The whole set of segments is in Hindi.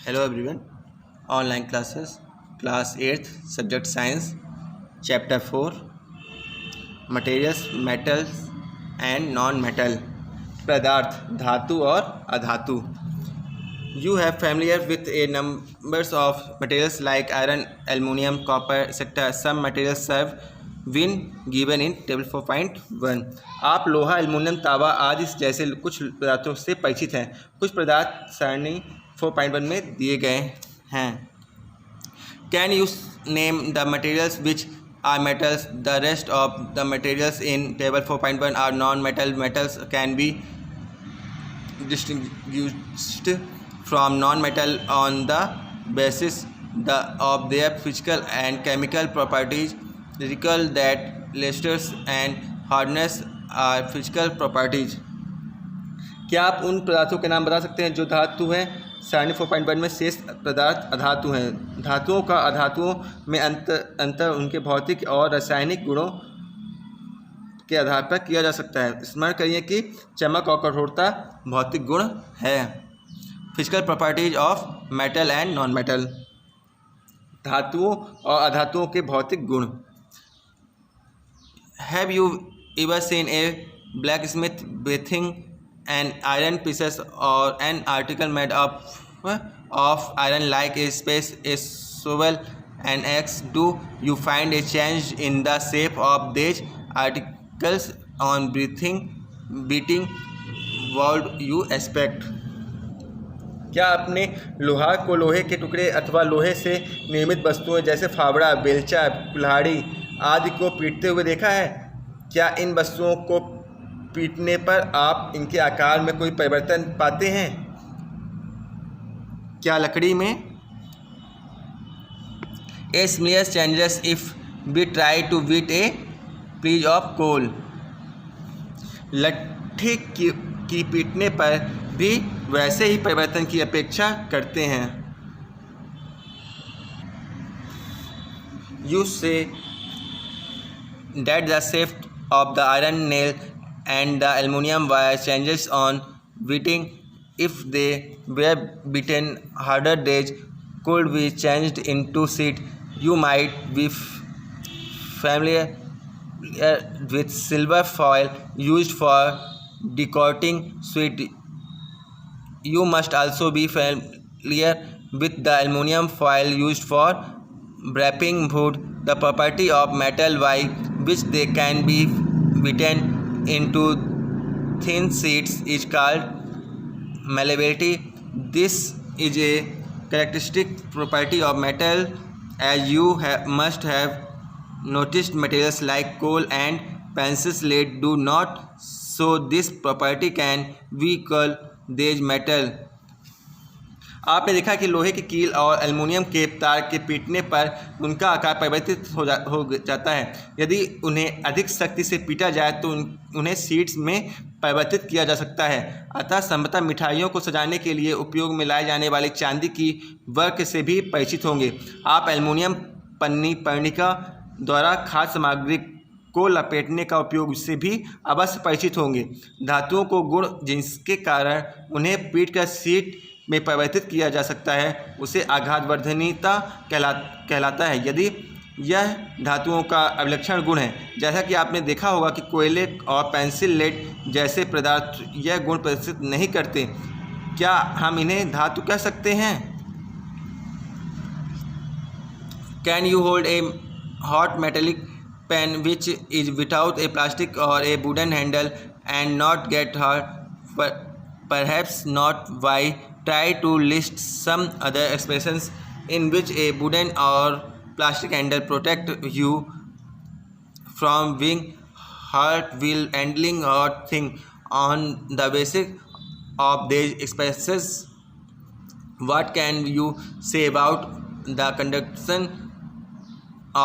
Hello everyone. Online classes, class 8th, subject science, chapter 4, materials, metals and non-metal, पदार्थ, धातु और अधातु. You have familiar with a numbers of materials like iron, aluminium, copper, etc. Some materials have been given in table 4.1. आप लोहा, एल्युमिनियम, तांबा आदि जैसे कुछ पदार्थों से परिचित हैं. कुछ पदार्थ सारणी 4.1 में दिए गए हैं. Can you name the materials which are metals? The rest of the materials in table 4.1 are non-metal. Metals can be distinguished from non-metal on the basis of their physical and chemical properties. Recall that luster and hardness are physical properties. क्या आप उन पदार्थों के नाम बता सकते हैं जो धातु हैं? सारणी 4.1 में शेष पदार्थ अधातु हैं. धातुओं का अधातुओं में अंतर उनके भौतिक और रासायनिक गुणों के आधार पर किया जा सकता है. स्मरण करिए कि चमक और कठोरता भौतिक गुण है. Physical properties of metal and non metal. धातुओं और अधातुओं के भौतिक गुण. Have you ever seen A blacksmith bathing an iron pieces or an article made of iron like a spade, a shovel, an axe? Do you find a change in the shape of these articles on beating what you expect? क्या आपने लोहा को लोहे के टुकड़े अथवा लोहे से निर्मित वस्तुएं जैसे फावड़ा, बेलचा, कुल्हाड़ी आदि को पीटते हुए देखा है? क्या इन वस्तुओं को पीटने पर आप इनके आकार में कोई परिवर्तन पाते हैं? क्या लकड़ी में? ए similar changes if we try to beat a piece of coal. लट्ठी की पीटने पर भी वैसे ही परिवर्तन की अपेक्षा करते हैं. You say that the shape of the iron nail and the aluminium wire changes on beating. If they were beaten harder, they could be changed into sheet. You might be familiar with silver foil used for decorating sweet. You must also be familiar with the aluminium foil used for wrapping food. The property of metal by which they can be beaten into thin sheets is called malleability. This is a characteristic property of metal, as you must have noticed materials like coal and pencil lead do not show this property. Can we call these metal? आपने देखा कि लोहे की कील और एल्युमिनियम के तार के पीटने पर उनका आकार परिवर्तित हो जाता है. यदि उन्हें अधिक सख्ती से पीटा जाए तो उन्हें शीट्स में परिवर्तित किया जा सकता है. अतः संभवतः मिठाइयों को सजाने के लिए उपयोग में लाए जाने वाली चांदी की वर्क से भी परिचित होंगे. आप एल्युमिनियम पर्णिका द्वारा खाद्य सामग्री को लपेटने का उपयोग से भी अवश्य परिचित होंगे. धातुओं को गुण जिसके कारण उन्हें पीटकर शीट में परिवर्तित किया जा सकता है उसे आघातवर्धनीयता कहलाता है. यदि यह धातुओं का अविलक्षण गुण है, जैसा कि आपने देखा होगा कि कोयले और पेंसिल लेड जैसे पदार्थ यह गुण प्रदर्शित नहीं करते, क्या हम इन्हें धातु कह सकते हैं? Can you hold a hot metallic pen which is without a plastic और a wooden handle and not get hot? Perhaps not. Why? Try to list some other expressions in which a wooden or plastic handle protect you from being hurt while handling hot thing. On the basis of these expressions, what can you say about the conduction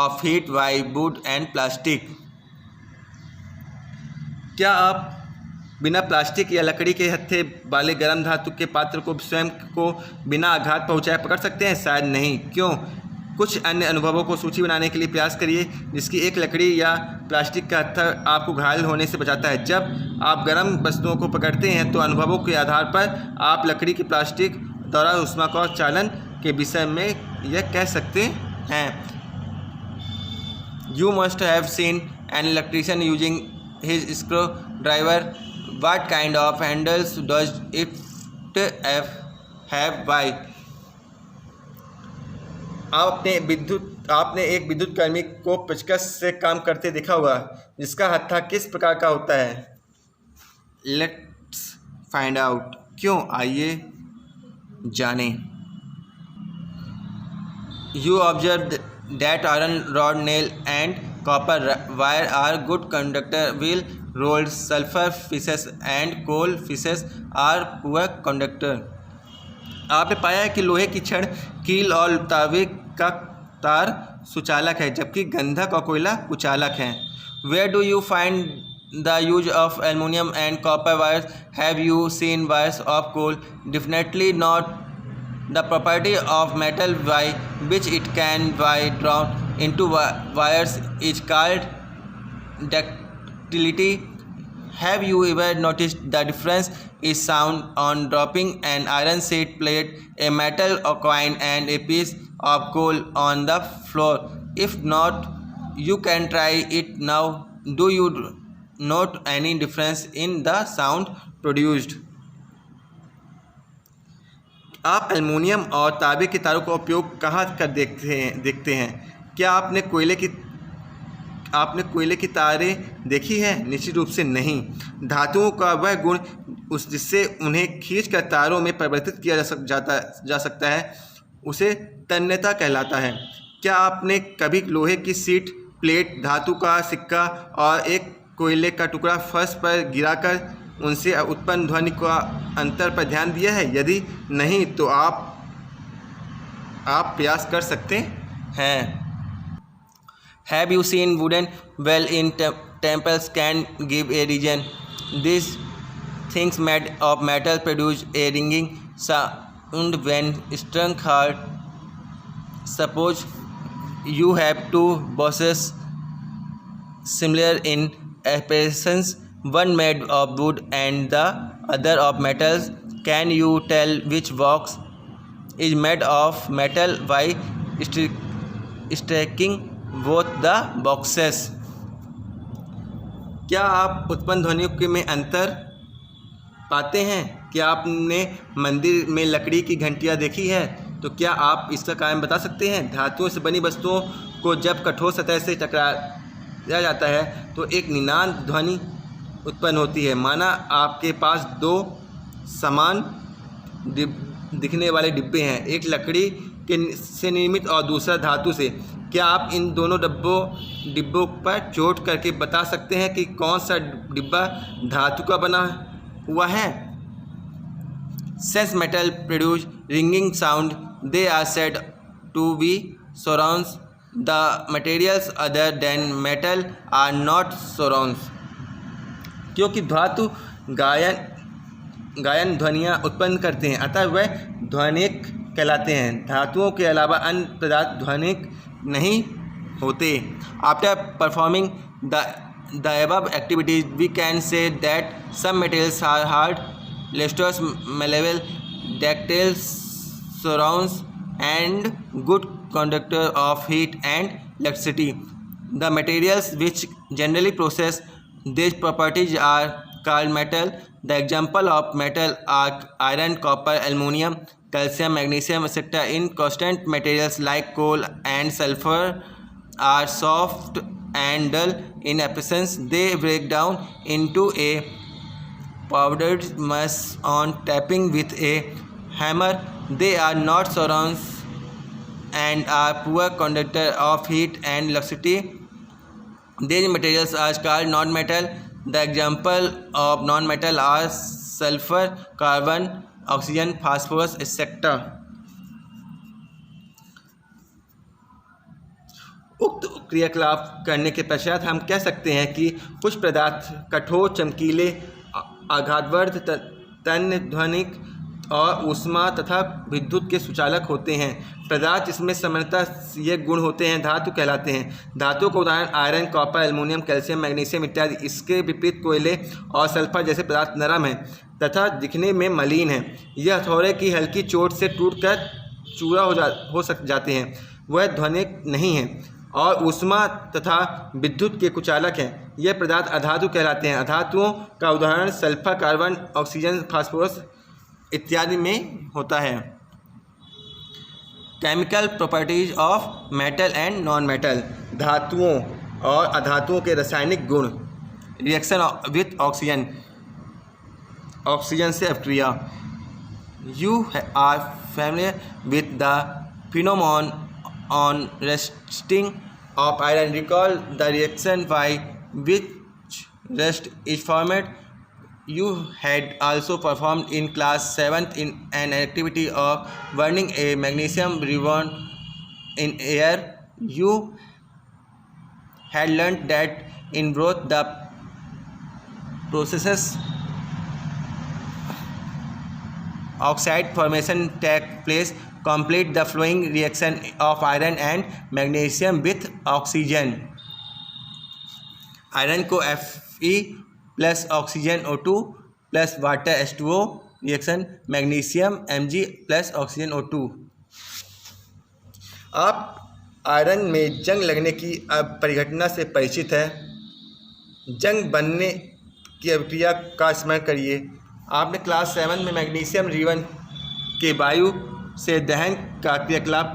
of heat by wood and plastic? क्या आप बिना प्लास्टिक या लकड़ी के हत्थे वाले गर्म धातु के पात्र को स्वयं को बिना आघात पहुंचाए पकड़ सकते हैं? शायद नहीं. क्यों? कुछ अन्य अनुभवों को सूची बनाने के लिए प्रयास करिए जिसकी एक लकड़ी या प्लास्टिक का हत्था आपको घायल होने से बचाता है. जब आप गर्म वस्तुओं को पकड़ते हैं तो अनुभवों के आधार पर आप लकड़ी की, प्लास्टिक दौरान ऊष्मा का चालन के विषय में यह कह सकते हैं। You must have seen an electrician using his screwdriver. What kind of handles does it have? Why? आपने एक विद्युत कर्मी को पेचकस से काम करते देखा होगा, जिसका हत्था किस प्रकार का होता है। Let's find out. क्यों, आइए जानें। You observe that iron rod, nail and copper wire are good conductor, while rolled sulfur pieces and coal pieces are poor conductor. आपने पाया है कि लोहे की छड़, कील और तांबे का तार सुचालक है, जबकि गंधक और कोयला कुचालक है। Where do you find the use of aluminum and copper wires? Have you seen wires of coal? Definitely not. The property of metal by which it can be drawn into wires is called ductility. Have you ever noticed the difference is sound on dropping an iron sheet plate, a metal coin and a piece of coal on the floor? If not, you can try it now. Do you note any difference in the sound produced? आप एल्युमिनियम और तांबे के तारों का उपयोग कहाँ कर देखते हैं? क्या आपने कोयले की तारें देखी हैं? निश्चित रूप से नहीं। धातुओं का वह गुण जिससे उन्हें खींचकर तारों में परिवर्तित किया जा सकता है, उसे तन्यता कहलाता है। क्या आपने कभी लोहे की सीट प्लेट, धातु का सिक्का और एक कोयले का टुकड़ा फर्श पर गिराकर उनसे उत्पन्न ध्वनि का अंतर पर ध्यान दिया है? यदि नहीं तो आप प्रयास कर सकते हैं। Have you seen wooden well in temples can give a region? These things made of metal produce a ringing sound when struck hard. Suppose you have two boxes similar in appearance, one made of wood and the other of metals. Can you tell which box is made of metal by stacking both the boxes? क्या आप उत्पन्न ध्वनियों में अंतर पाते हैं? क्या आपने मंदिर में लकड़ी की घंटियाँ देखी है? तो क्या आप इसका कारण बता सकते हैं? धातुओं से बनी वस्तुओं को जब कठोर सतह से टकराया जाता है तो एक निनाद ध्वनि उत्पन्न होती है, माना आपके पास दो समान दिखने वाले डिब्बे हैं, एक लकड़ी से निर्मित और दूसरा धातु से। क्या आप इन दोनों डिब्बों पर चोट करके बता सकते हैं कि कौन सा डिब्बा धातु का बना हुआ है? Since metal produce ringing sound, they are said to be surrounds. The materials other than metal are not surrounds. क्योंकि धातु गायन ध्वनियाँ उत्पन्न करते हैं, अतः वह ध्वनिक कहलाते हैं। धातुओं के अलावा अन्य पदार्थ ध्वनिक नहीं होते। After performing the above activities, we can say that some materials are hard, lustrous, malleable, ductile, surrounds, and good conductor of heat and electricity. The materials which generally possess these properties are called metal. The example of metal are iron, copper, aluminum, calcium, magnesium, etc. Inconstant materials like coal and sulfur are soft and dull in appearance. They break down into a powdered mass on tapping with a hammer. They are not surrounds and are poor conductor of heat and electricity. These materials are called non-metal. The example of non-metal are sulfur, carbon, oxygen, phosphorus, etc. उक्त क्रियाकलाप करने के पश्चात हम कह सकते हैं कि कुछ पदार्थ कठोर, चमकीले, आघातवर्ध, तन्य ध्वनिक और ऊष्मा तथा विद्युत के सुचालक होते हैं। पदार्थ जिसमें सामान्यतः ये गुण होते हैं धातु कहलाते हैं। धातुओं का उदाहरण iron, copper, aluminium, calcium, magnesium इत्यादि। इसके विपरीत कोयले और सल्फर जैसे पदार्थ नरम हैं तथा दिखने में मलिन हैं। यह हथौड़े की हल्की चोट से टूटकर चूरा हो जाते हैं। वह ध्वनिक नहीं हैं और ऊष्मा तथा विद्युत के कुचालक हैं। यह पदार्थ अधातु कहलाते हैं। अधातुओं का उदाहरण सल्फर, कार्बन, ऑक्सीजन, फास्फोरस इत्यादि में होता है। Chemical properties of metal and non metal. धातुओं और अधातुओं के रासायनिक गुण। रिएक्शन विथ ऑक्सीजन, ऑक्सीजन से अभिक्रिया। You are familiar with the phenomenon on rusting of iron. Recall the reaction by which rust is formed. You had also performed in class 7th in an activity of burning a magnesium ribbon in air. You had learnt that in both the processes oxide formation take place. Complete the following reaction of iron and magnesium with oxygen. Iron को Fe plus oxygen O2 plus water H2O reaction magnesium Mg plus oxygen O2। आप आयरन में जंग लगने की परिघटना से परिचित है। जंग बनने की अभिक्रिया का स्मरण करिए। आपने क्लास 7 में मैग्नीशियम रिबन के वायु से दहन का क्रियाकलाप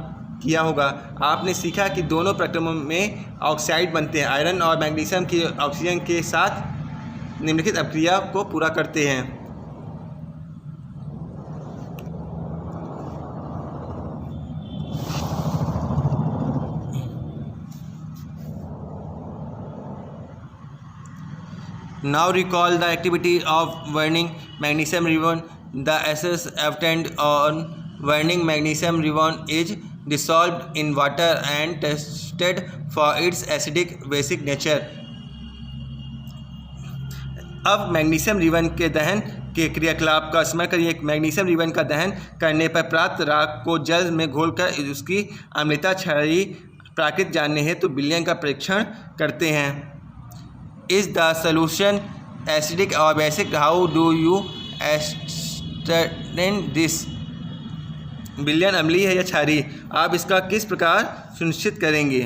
किया होगा। आपने सीखा कि दोनों प्रक्रमों में ऑक्साइड बनते हैं। आयरन और मैग्नीशियम की ऑक्सीजन के साथ निम्नलिखित अभिक्रिया को पूरा करते हैं। Now recall the activity of burning magnesium ribbon. The essence obtained on burning magnesium ribbon is dissolved in water and tested for its acidic basic nature. अब मैग्नीशियम रिबन के दहन के क्रियाकलाप का स्मरण करिए। मैग्नीशियम रिबन का दहन करने पर प्राप्त राख को जल में घोलकर उसकी अम्लता क्षारीय प्राकृत जानने हेतु विलयन का परीक्षण करते हैं। इज द सोल्यूशन एसिडिक और basic? How do you ascertain this? विलयन अम्लीय है या क्षारीय? आप इसका किस प्रकार सुनिश्चित करेंगे?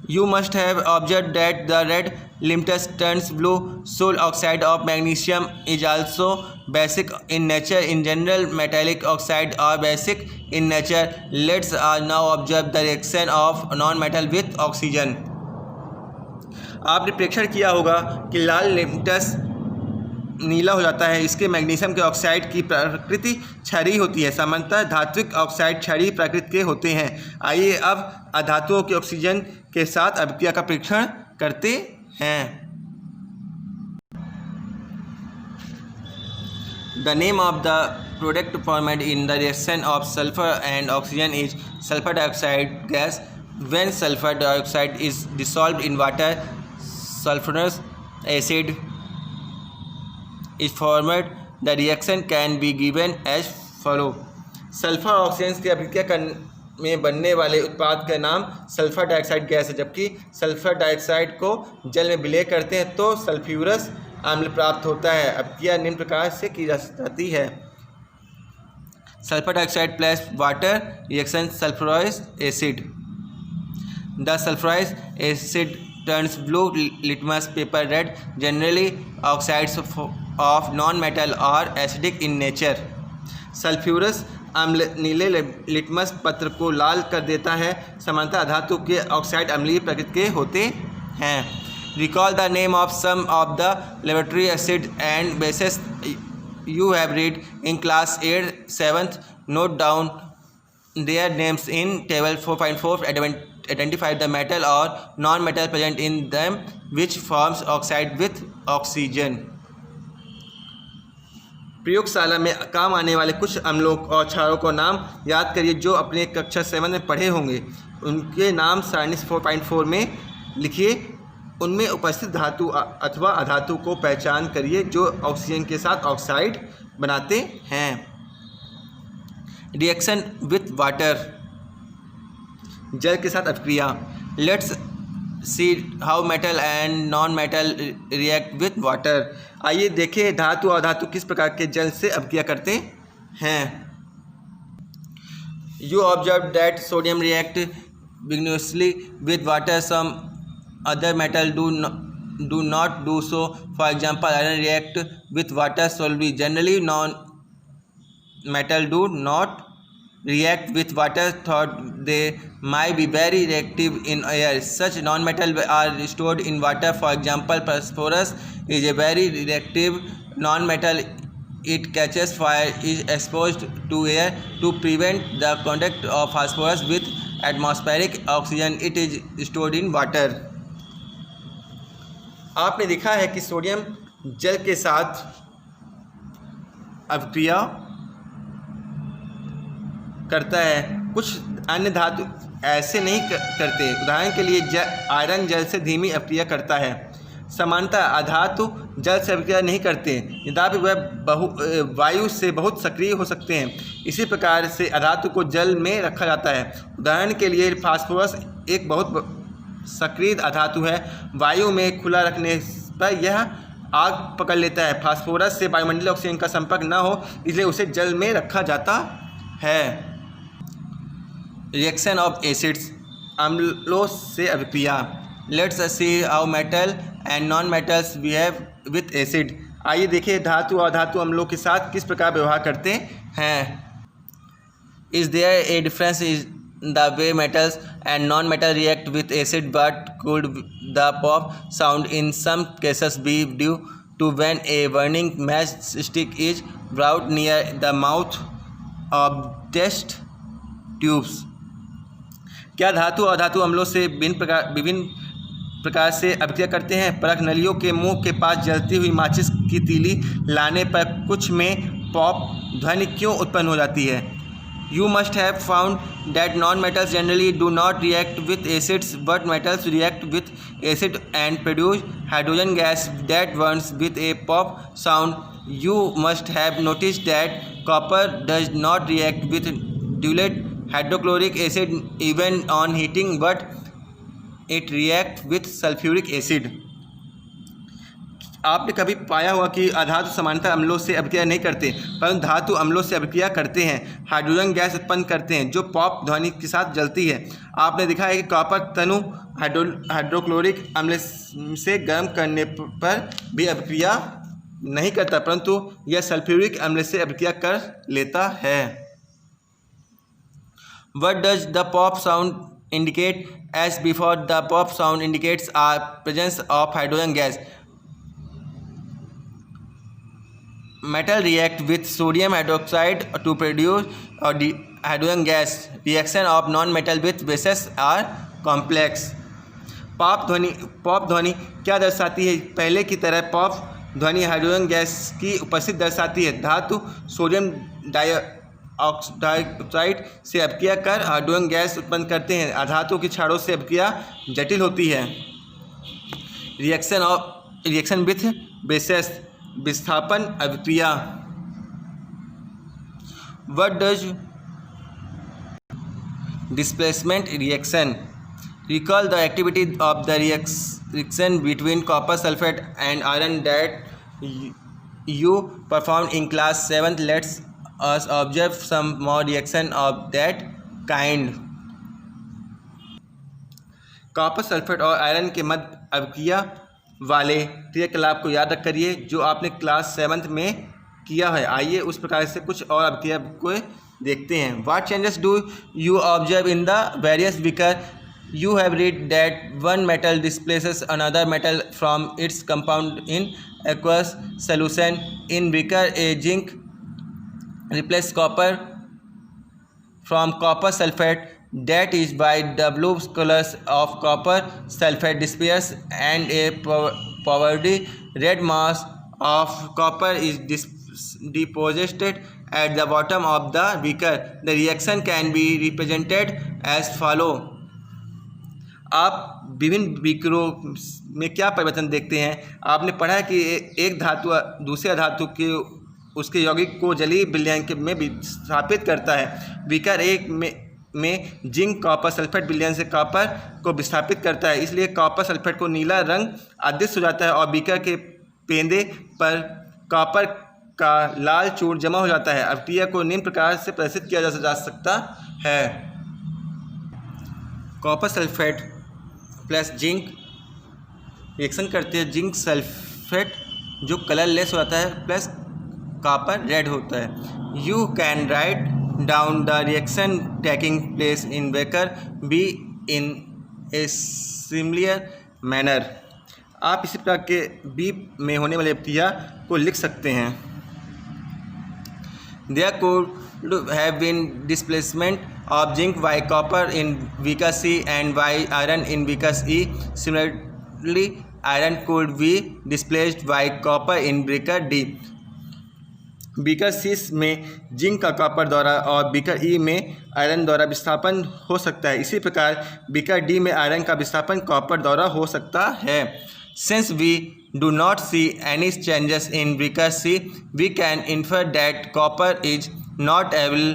You must have observe that the red litmus turns blue. So oxide of magnesium is also basic in nature. In general metallic oxide और basic in nature. Let's now observe the reaction of non metal with oxygen. आपने प्रेक्षण किया होगा कि लाल लिम्टस नीला हो जाता है। इसके मैग्नीशियम के ऑक्साइड की प्रकृति क्षारीय होती है। सामान्यतः धात्विक ऑक्साइड क्षारीय प्रकृति के होते हैं। आइए अब अधातुओं के ऑक्सीजन के साथ अभिक्रिया का परीक्षण करते हैं। The name of the product formed in the reaction of sulphur and oxygen is sulphur dioxide gas. When sulphur dioxide is dissolved in water, sulfurous acid is formed. The reaction can be given as follow. Sulphur और ऑक्सीजन की अभिक्रिया में बनने वाले उत्पाद का नाम सल्फर डाइऑक्साइड गैस है। जबकि सल्फर डाइऑक्साइड को जल में विलय करते हैं तो सल्फ्यूरस अम्ल प्राप्त होता है। अभिक्रिया निम्न प्रकार से की जाती है। Sulphur dioxide plus water reaction sulphuric acid. The sulphuric acid turns blue litmus paper red. Generally oxides of non-metal are acidic in nature. Sulphurous अम्ल नीले लिटमस पत्र को लाल कर देता है। सामान्यतः धातु के ऑक्साइड अम्लीय प्रकृति के होते हैं। Recall the name of some of the laboratory acid and bases you have read in class 8 7th. Note down their names in table 4.4. Identify the metal or non-metal present in them which forms oxide with oxygen. प्रयोगशाला में काम आने वाले कुछ अम्लों और क्षारों को नाम याद करिए जो अपने कक्षा 7 में पढ़े होंगे। उनके नाम सारणी 4.4 में लिखिए उनमें उपस्थित धातु अथवा अधातु को पहचान करिए जो ऑक्सीजन के साथ ऑक्साइड बनाते हैं। रिएक्शन विथ वाटर, जल के साथ अभिक्रिया। Let's see how metal and non metal react with water. आइए देखें धातु और अधातु किस प्रकार के जल से अभिक्रिया करते हैं। You observe that sodium react vigorously with water. Some other metal do not do so. For example, iron react with water solely. Generally, non-metal do not react with water, thought they might be very reactive in air. Such non-metal are stored in water. For example, phosphorus is a very reactive non-metal. It catches fire, is exposed to air. To prevent the contact of phosphorus with atmospheric oxygen, it is stored in water. आपने देखा है कि सोडियम जल के साथ अभिक्रिया करता है, कुछ अन्य धातु ऐसे नहीं करते। उदाहरण के लिए आयरन जल से धीमी अभिक्रिया करता है। समानतः अधातु जल से अभिक्रिया नहीं करते, यद्यपि वह वायु से बहुत सक्रिय हो सकते हैं। इसी प्रकार से अधातु को जल में रखा जाता है। उदाहरण के लिए फास्फोरस एक बहुत सक्रिय अधातु है। वायु में खुला रखने पर यह आग पकड़ लेता है। फास्फोरस से वायुमंडलीय ऑक्सीजन का संपर्क न हो, इसलिए उसे जल में रखा जाता है। रिएक्शन ऑफ एसिड्स, अम्लों से अभिक्रिया। Let's see how metal and non metals behave with acid. आइए देखिए धातु और धातु अम्लों के साथ किस प्रकार व्यवहार करते हैं। Is there a difference in the way metals and non metal react with acid, but could the pop sound in some cases be due to when a burning match stick is brought near the mouth of test tubes. क्या धातु और धातु अम्लों से विभिन्न प्रकार से अभिक्रिया करते हैं। परख नलियों के मुंह के पास जलती हुई माचिस की तीली लाने पर कुछ में पॉप ध्वनि क्यों उत्पन्न हो जाती है। You must have found that non metals generally do not react with acids, but metals react with acid and produce hydrogen gas that Burns with A pop sound. You must have notice that copper does not react with dilute hydrochloric acid even on heating, but it react with sulfuric acid. आपने कभी पाया होगा कि अधातु समानतः अम्लों से अभिक्रिया नहीं करते, परंतु धातु अम्लों से अभिक्रिया करते हैं, हाइड्रोजन गैस उत्पन्न करते हैं जो पॉप ध्वनि के साथ जलती है। आपने देखा है कि कॉपर तनु हाइड्रोक्लोरिक अम्ल से गर्म करने पर भी अभिक्रिया नहीं करता, परंतु यह सल्फ्यूरिक अम्ल से अभिक्रिया कर लेता है। What does the pop sound indicate? As before, the pop sound indicates a presence of hydrogen gas. Metal react with sodium hydroxide to produce hydrogen gas. Reaction of non-metal with bases are complex. Pop ध्वनि क्या दर्शाती है। पहले की तरह पॉप ध्वनि हाइड्रोजन गैस की उपस्थिति दर्शाती है। धातु सोडियम डाइऑक्साइड से अभिक्रिया कर हाइड्रोजन गैस उत्पन्न करते हैं। अधातु की क्षारों से अभिक्रिया जटिल होती है। रिएक्शन विथ बेसेस, विस्थापन अभिक्रिया। What does displacement reaction? Recall the activity of the reaction between copper sulphate and iron that you performed in class 7th. Let's us observe some more reaction of that kind. Copper sulphate और आयरन के मध्य अभिक्रिया वाले क्रियाकलाप को याद करिए जो आपने क्लास 7th में किया है। आइए उस प्रकार से कुछ और अभिक्रिया को देखते हैं. What changes do you observe in the various beaker? You have read that one metal displaces another metal from its compound in aqueous solution. In beaker, a zinc replaces copper from copper sulfate. That is why the blue colors of copper sulfate disappears and a powdery red mass of copper is deposited at the bottom of the beaker. The reaction can be represented as follow. आप विभिन्न बीकरों में क्या परिवर्तन देखते हैं? आपने पढ़ा है कि एक धातु दूसरे धातु के उसके यौगिक को जलीय विलयन में विस्थापित करता है। बीकर एक में जिंक कॉपर सल्फेट विलयन से कॉपर को विस्थापित करता है, इसलिए कॉपर सल्फेट को नीला रंग अदृश्य हो जाता है और बीकर के पेंदे पर कॉपर का लाल चूर्ण जमा हो जाता है। अभिक्रिया को निम्न प्रकार से प्रदर्शित किया जा सकता है। Copper sulphate plus zinc reaction करते हैं, जिंक सल्फेट जो कलरलेस हो जाता है प्लस कॉपर रेड होता है। You can write down the reaction taking place in baker be in a similar manner. आप इसी प्रकार के बी में होने वाली अभिक्रिया को लिख सकते हैं। There could have been displacement of zinc by copper in beaker C and by iron in beaker E. Similarly, iron could be displaced by copper in beaker D. Beaker C में जिंक का कॉपर द्वारा और बीकर ई में आयरन द्वारा विस्थापन हो सकता है। इसी प्रकार बीकर डी में आयरन का विस्थापन कॉपर द्वारा हो सकता है। Since we do not see any changes in beaker C, we can infer that copper is not able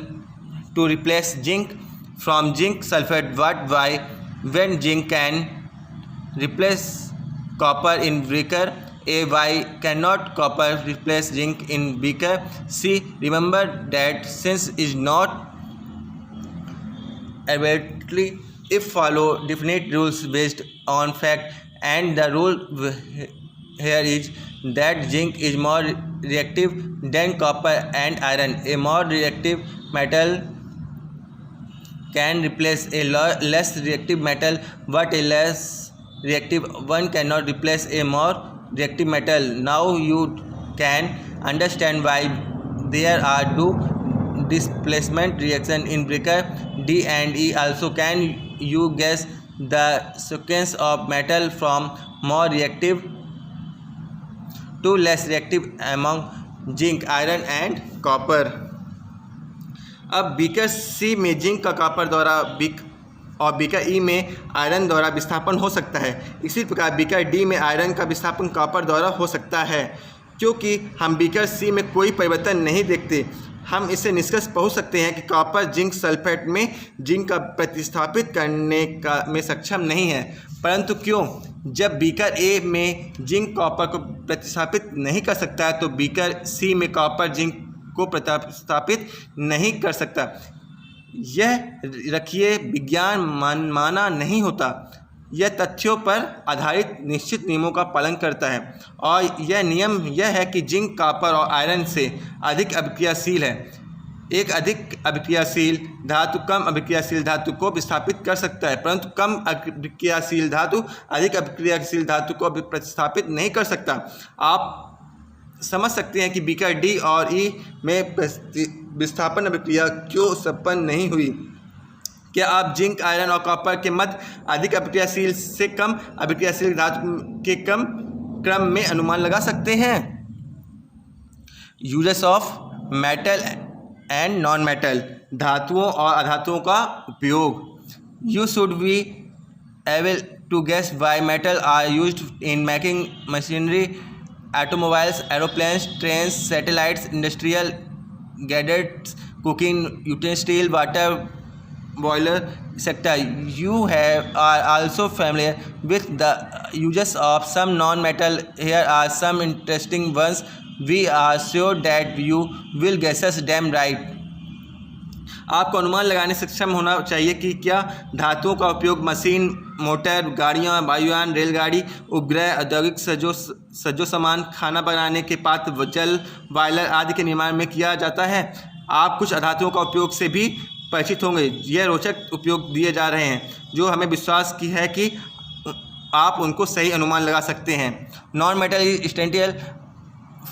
to replace zinc from zinc sulfate. But why, when zinc can replace copper in beaker A, why cannot copper replace zinc in beaker C? Remember that since is not arbitrary, if follow definite rules based on fact, and the rule here is that zinc is more reactive than copper and iron. A more reactive metal can replace a less reactive metal, but a less reactive one cannot replace a more reactive metal. Now you can understand why there are two displacement reaction in beaker D and E. Also, can you guess the sequence of metal from more reactive to less reactive among zinc, iron and copper? अब बीकर सी में जिंक का कॉपर द्वारा और बीकर ई में आयरन द्वारा विस्थापन हो सकता है। इसी प्रकार बीकर डी में आयरन का विस्थापन कॉपर द्वारा हो सकता है। क्योंकि हम बीकर सी में कोई परिवर्तन नहीं देखते, हम इससे निष्कर्ष पहुंच सकते हैं कि कॉपर जिंक सल्फेट में जिंक का प्रतिस्थापित करने में सक्षम नहीं है। परंतु क्यों? जब बीकर ए में जिंक कॉपर को प्रतिस्थापित नहीं कर सकता है तो बीकर सी में कॉपर जिंक को प्रतिस्थापित नहीं कर सकता। यह रखिए विज्ञान माना नहीं होता, यह तथ्यों पर आधारित निश्चित नियमों का पालन करता है और यह नियम यह है कि जिंक कॉपर और आयरन से अधिक अभिक्रियाशील है। एक अधिक अभिक्रियाशील धातु कम अभिक्रियाशील धातु को विस्थापित कर सकता है, परंतु कम अभिक्रियाशील धातु अधिक अभिक्रियाशील धातु को प्रतिस्थापित नहीं कर सकता। आप समझ सकते हैं कि बीकर डी और ई में विस्थापन अभिक्रिया क्यों संपन्न नहीं हुई। क्या आप जिंक, आयरन और कॉपर के मध्य अधिक अभिक्रियाशील से कम अभिक्रियाशील धातु के कम क्रम में अनुमान लगा सकते हैं? Uses of metal and non metal, धातुओं और अधातुओं का उपयोग। You should be able to guess why metal are used in making machinery, automobiles, aeroplanes, trains, satellites, industrial gadgets, cooking utensils, water boiler, etc. You are also familiar with the uses of some non-metal. Here are some interesting ones. We are sure that you will guess them right. आपको अनुमान लगाने में सक्षम होना चाहिए कि क्या धातुओं का उपयोग मशीन, मोटर, गाड़ियाँ, वायुयान, रेलगाड़ी, उपग्रह, औद्योगिक सज्जो सामान, खाना बनाने के पात्र, जल बॉयलर आदि के निर्माण में किया जाता है। आप कुछ अधातुओं का उपयोग से भी परिचित होंगे। यह रोचक उपयोग दिए जा रहे हैं जो हमें विश्वास की है कि आप उनको सही अनुमान लगा सकते हैं। Non metal is essential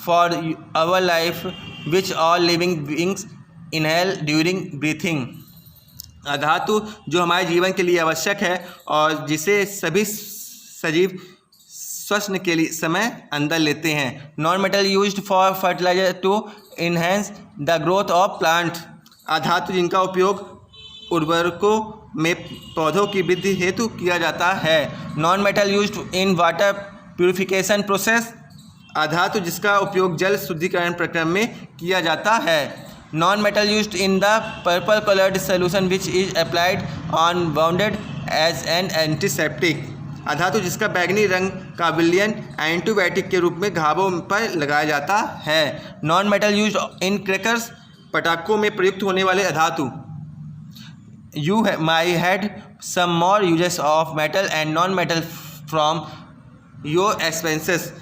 for our life which all living beings inhale during breathing. अधातु जो हमारे जीवन के लिए आवश्यक है और जिसे सभी सजीव श्वसन के लिए समय अंदर लेते हैं। Non metal used for fertilizer to enhance the growth of plant. अधातु जिनका उपयोग उर्वरकों में पौधों की वृद्धि हेतु किया जाता है। Non metal used in water purification process, अधातु जिसका उपयोग जल शुद्धिकरण प्रक्रिया में किया जाता है। Non metal used in the purple coloured solution which is applied on wounded as an antiseptic, अधातु जिसका बैगनी रंग का विलयन एंटीबायोटिक के रूप में घावों पर लगाया जाता है। Non metal used in crackers, पटाखों में प्रयुक्त होने वाले अधातु। You may had some more uses of metal and non metal from your expenses,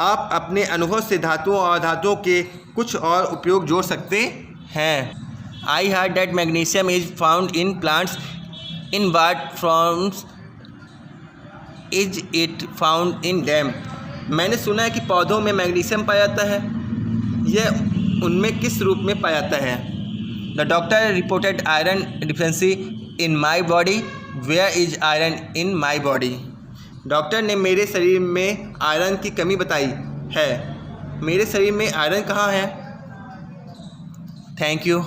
आप अपने अनुभव से धातुओं और अधातुओं के कुछ और उपयोग जोड़ सकते हैं। I heard that magnesium is found in plants, in what forms is it found in them, मैंने सुना है कि पौधों में मैग्नीशियम पाया जाता है, यह उनमें किस रूप में पाया जाता है। The doctor reported iron deficiency in my body, where is iron in my body, doctor ने मेरे शरीर में आयरन की कमी बताई है, मेरे शरीर में आयरन कहाँ है। Thank you.